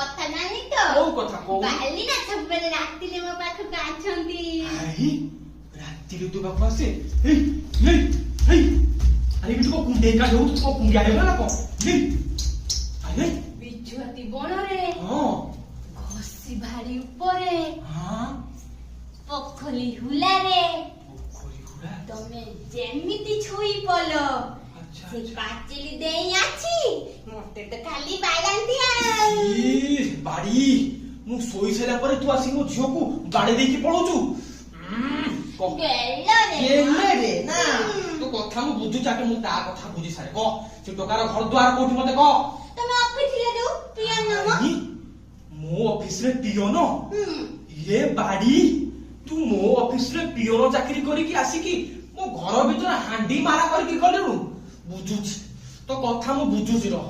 କଥା ନାହିଁ ତ କୋଉ କଥା କୋଉ ବାଲି ନା ସବୁବେଳେ ରାତିରେ ମୋ ପାଖକୁ ଆସନ୍ତି। ଆଇ ରାତିରେ ତୁ ପାଖକୁ ଆସେ ହେଇ ହେଇ ହେଇ ଆରେ ବି ତୁ କୁଣ୍ଡେଇ କା ହେଉ ତୁ କୁଣ୍ଡିଆ ହେଉ ନା କଣ ହେଇ ଆରେ ବିଛୁଆତି ବଣରେ ହଁ ଘଷି ଭାରି ଉପରେ ହଁ ପୋଖରୀ ହୁଲାରେ ପୋଖରୀ ହୁଡ଼ା ତମେ ଯେମିତି ଛୁଇ ପଲ ଆଚ୍ଛା ସେ ଆଚ୍ଛା ପାଚିଲି ଦେଇ ଅଛି ମତେ ତ ଖାଲି ବାଡ଼ାନ୍ତି ଆଉ। ଇ ବାଡ଼ି ମୁଁ ଶୋଇ ସାରିଲା ପରେ ତୁ ଆସିକି ମୋ ଝିଅକୁ ବାଡେଇ ଦେଇକି ପଳଉଛୁ ଗେଲରେ ନା ତୋ କଥା ମୁଁ ବୁଝୁଛି ଆগে ମୁଁ ତା କଥା ବୁଝି ସାରେ କହ ସେ ଟୋକାର ଘର ଦ୍ୱାର କୋଉଠି ମତେ କହ ତମେ ଅଫିସରେ ଯୋଉ ପିଅନ ଆଇ, ମୋ ଅଫିସରେ ପିଅନ ଇଏ ବାଡ଼ି ତୁ ମୋ ଅଫିସରେ ପିଅନ ଚାକିରି କରିକି ଆସିକି ମୋ ଘର ଭିତରେ ହାଣ୍ଡି ମାରା କରିକି ଗଲୁ ବୁଝୁଛି ତୋ କଥା ମୁଁ ବୁଝୁଛି ରହ